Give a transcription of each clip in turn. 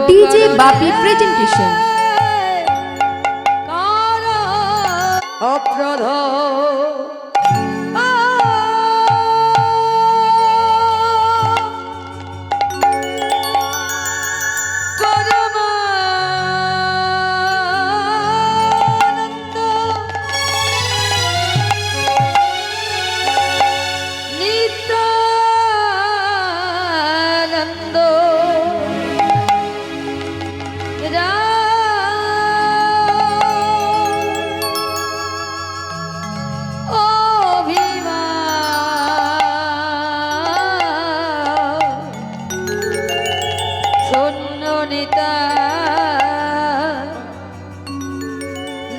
DJ Bapi presentation.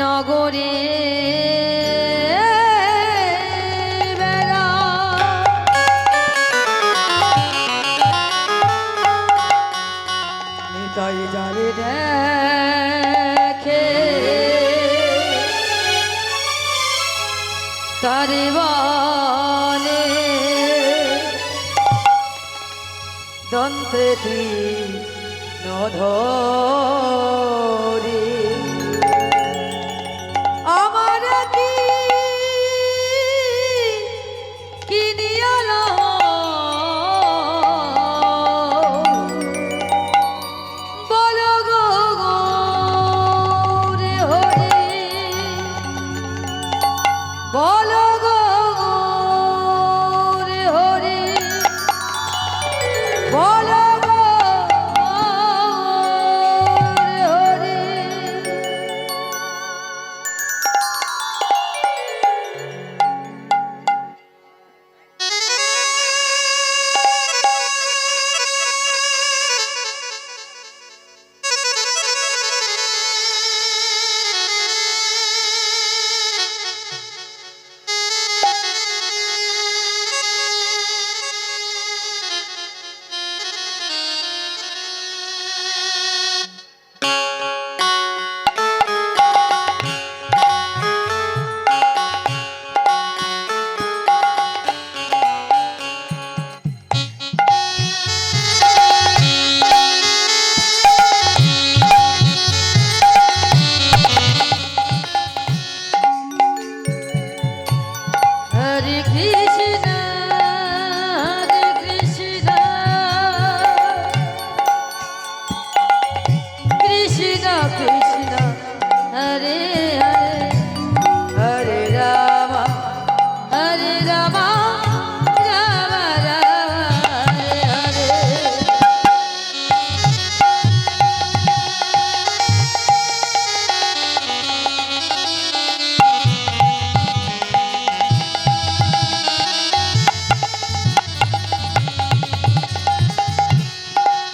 নগরে নিতাই জানি দেখে তারে বলে দন্ত্রে নধরে Hare Krishna, Krishna Krishna, Hare Hare, Hare Rama, Hare Rama, Rama Rama, Hare Hare.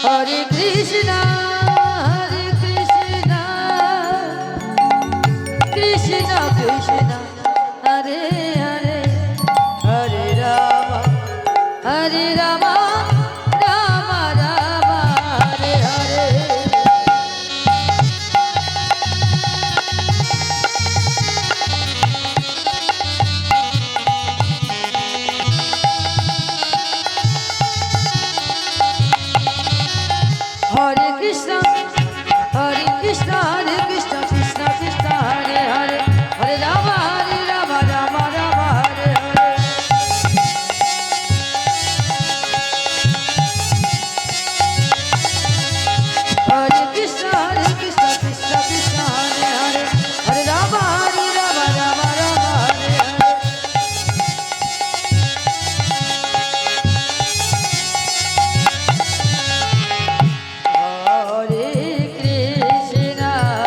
Hare Krishna, Hare Krishna, Hare Krishna, Krishna Krishna, Hare Hare, Hare Rama, Hare Rama, Rama Rama, Hare Hare. Hare Krishna, Hare Krishna, Krishna Krishna, Hare Hare, Hare Rama, Hare Rama, Rama Rama, Hare Hare. Hare Krishna.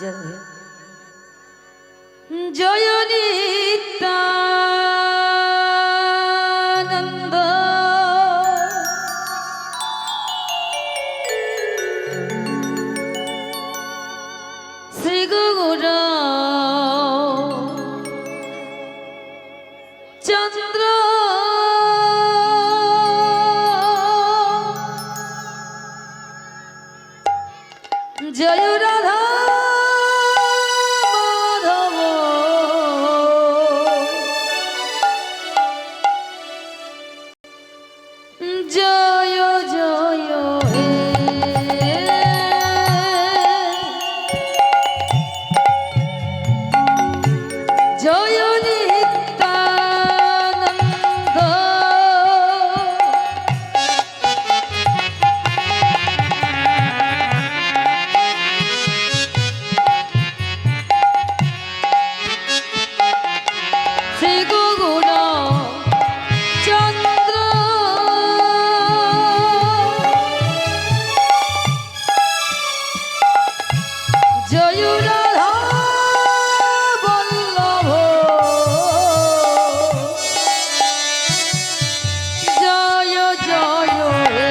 জয় জয় নিত্যানন্দ শ্রী গৌর চন্দ্র জয় রাধা মাধব জয় জয় হে জয় নিত্যানন্দ শ্রী গৌর চন্দ্র জয় রাধা বল্লভ জয় জয় হে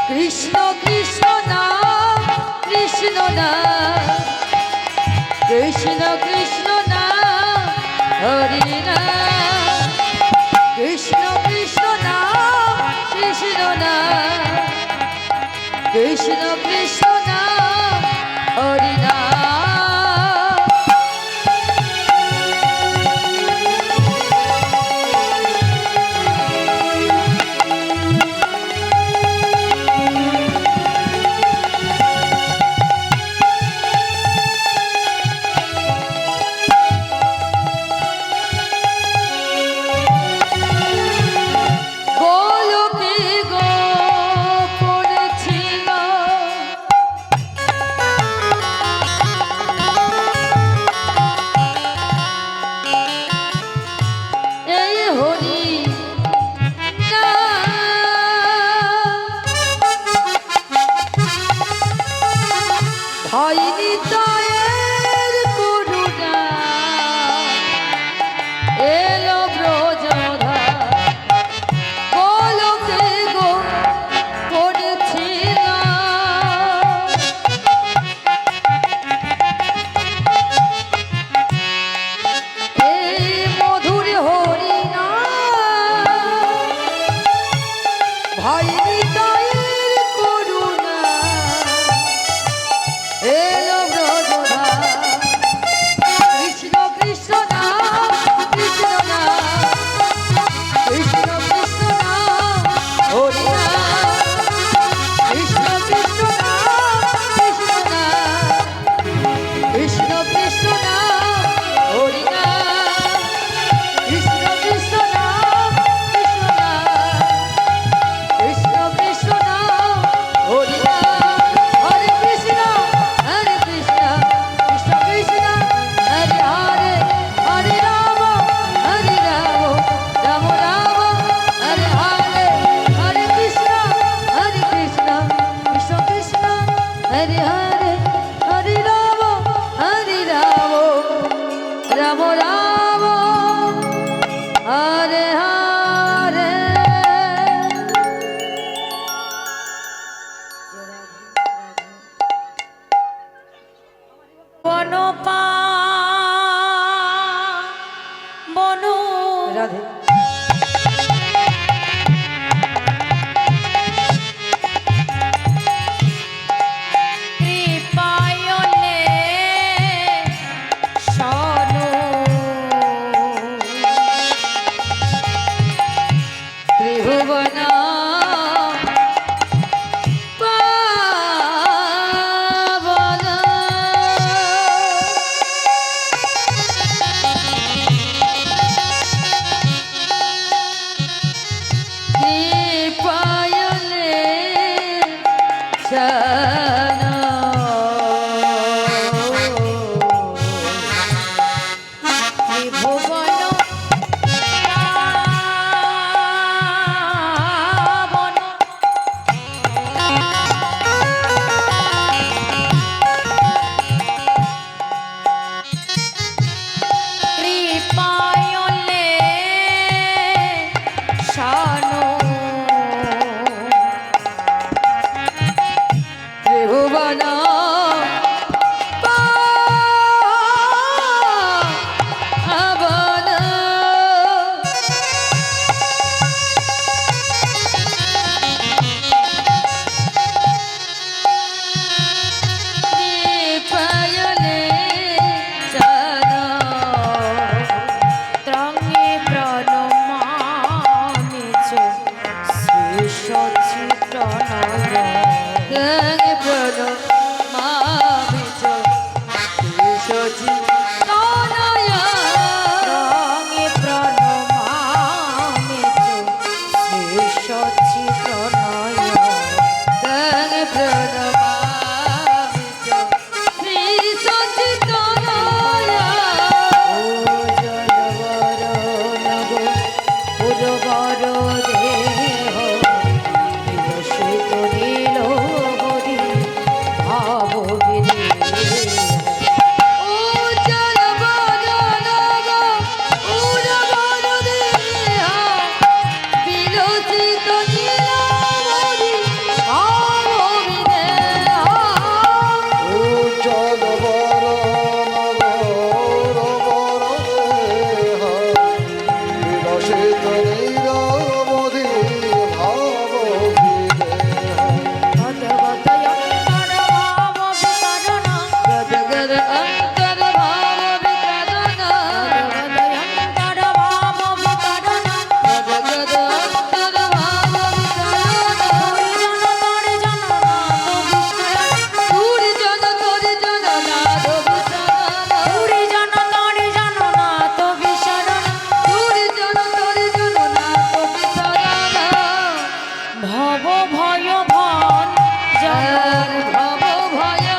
কৃষ্ণ কৃষ্ণ নাম কৃষ্ণ নাম কৃষ্ণ কৃষ্ণ নাম হরি নাম কৃষ্ণ কৃষ্ণ নাম কৃষ্ণ নাম কৃষ্ণ কৃষ্ণ নাম হরি নাম গোলকে গোপনে ছিল এই হরি ভাই নিতায়ের করুণা এলো ব্রজধা গোলকে গো পড়েছিল এই মধুর হরিণা ভাই নিতায়ের করুণা এলো ব্রজধা কৃষ্ণ কৃষ্ণ নাম কৃষ্ণ নাম কৃষ্ণ কৃষ্ণ নাম হরি নাম কৃষ্ণ কৃষ্ণ নাম কৃষ্ণ নাম কৃষ্ণ কৃষ্ণ নাম হরি নাম কৃষ্ণ কৃষ্ণ নাম কৃষ্ণ নাম কৃষ্ণ কৃষ্ণ নাম হরি নাম হরে কৃষ্ণ কৃষ্ণ কৃষ্ণ হরে হরে হরে রাম রাম রাম হরে হরে হরে কৃষ্ণ কৃষ্ণ কৃষ্ণ হরে হরে হরে রাম রাম রাম হরে হরে বনপা বন রাধে কৃপায়নে শোনো ত্রিভুবন পাবন কৃপায়নে শোনো ত্রিভুবন পাবন ত্রিভুবন পাবন। কৃপয়নে চরণ ত্রাঙ্গে প্রণমামিচ শ্রী সচিত্রনয়। গঙ্গে প্রণমামিচ সচিত্রনয়। ত্রাঙ্গে প্রণমামিচ শ্রী সচিত্রনয়। গঙ্গে প্রণমামিচ শ্রী সচিত্রনয়। ও জলবর নগ উর্বর দেহ বিলসিত নীল হরি ভাব বিদেহ। ও জলবর নগ উর্বর দেহ বিলসিত নীলাম্বরী ভাব বিদেহ। ও জল বর নগর বর দেহ বিলসিত নীরবধি ভাব বিদেহ। ভগবতয়ন্তর ভাব বিতরণ। গদগদ অন্তর ভাব বিতরণ। ভগবতয়ন্তর ভাব বিতরণ। গদগদ অন্তর ভাব বিতরণ। হরিজন তরি জননাথ বিশরণ। দুর্জন তরি জননাথ বিশরণ। হরিজন তরি জননাথ বিশরণ। দুর্জন তরি জননাথ বিশরণ। ভব ভয় ভান জন। ভব ভয়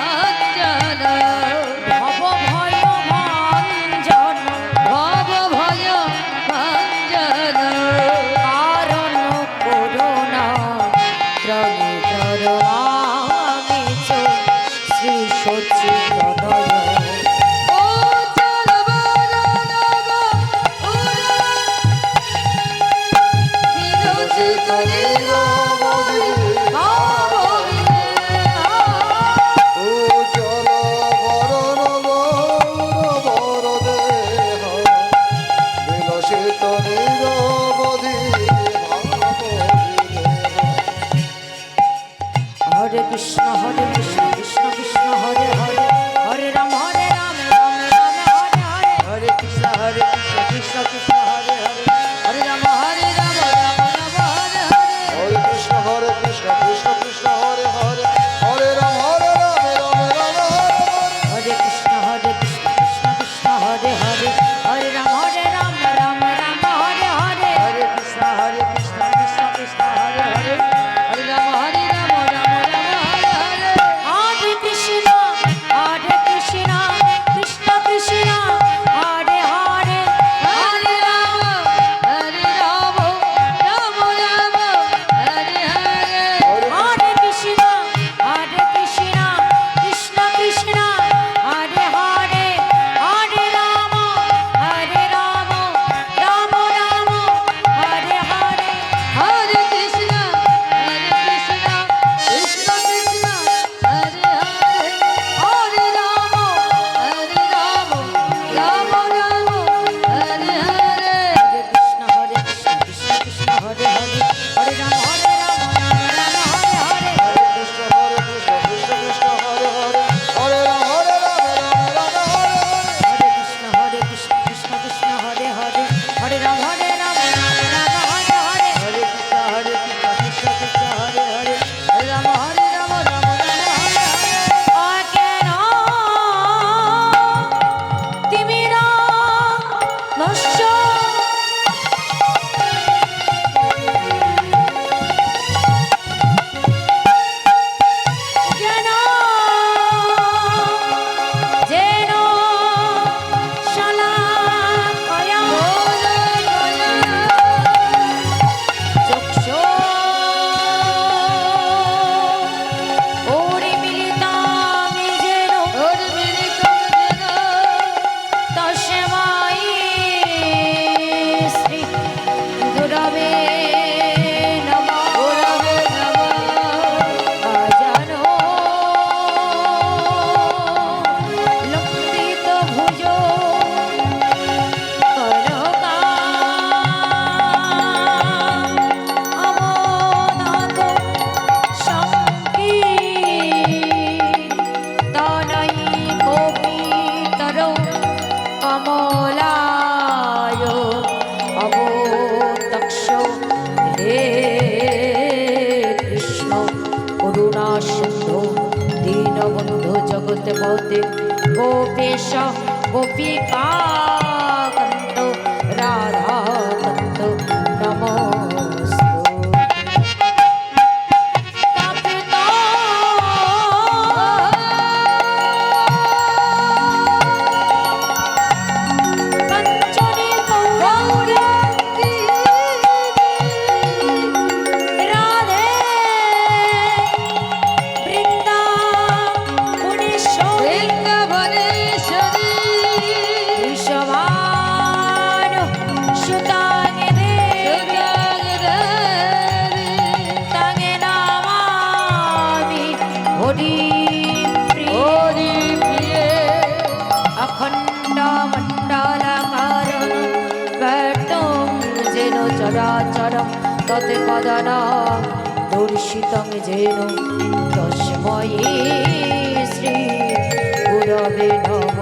ভাঞ্জন। ভব ভয় ভান জন। ভব ভয় ভাঞ্জন। কারণ করুণা ত্রমে চরমামিচ শ্রী সচিত্রনয়। ও জলবর নগ বিলসিত নীলাম্বরী ভাব বিদেহ। ও জল বর নগর বর দেহ বিলসিত নীরবধি ভাব বিদেহ। হরে কৃষ্ণ কৃষ্ণ কৃষ্ণ হরে হরে, হরে রাম রাম রাম হরে হরে। হরে কৃষ্ণ কৃষ্ণ কৃষ্ণ হরে হরে, হরে রাম রাম রাম হরে হরে। হরে কৃষ্ণ কৃষ্ণ কৃষ্ণ হরে হরে, হরে রাম রাম রাম হরে হরে। হরে কৃষ্ণ কৃষ্ণ কৃষ্ণ হরে হরে, হরে রাম রাম রাম হরে হরে। হরে কৃষ্ণ কৃষ্ণ কৃষ্ণ হরে হরে, হরে রাম রাম রাম হরে হরে। হরে কৃষ্ণ সিন্ধু দীনবন্ধু জগৎপতে গোপেশ গোপিকা কান্ত রাধা কান্ত নমস্তুতে। চরাচরম তৎপদনা দর্শিতং যেন তস্মৈ শ্রী গুরবে নমঃ।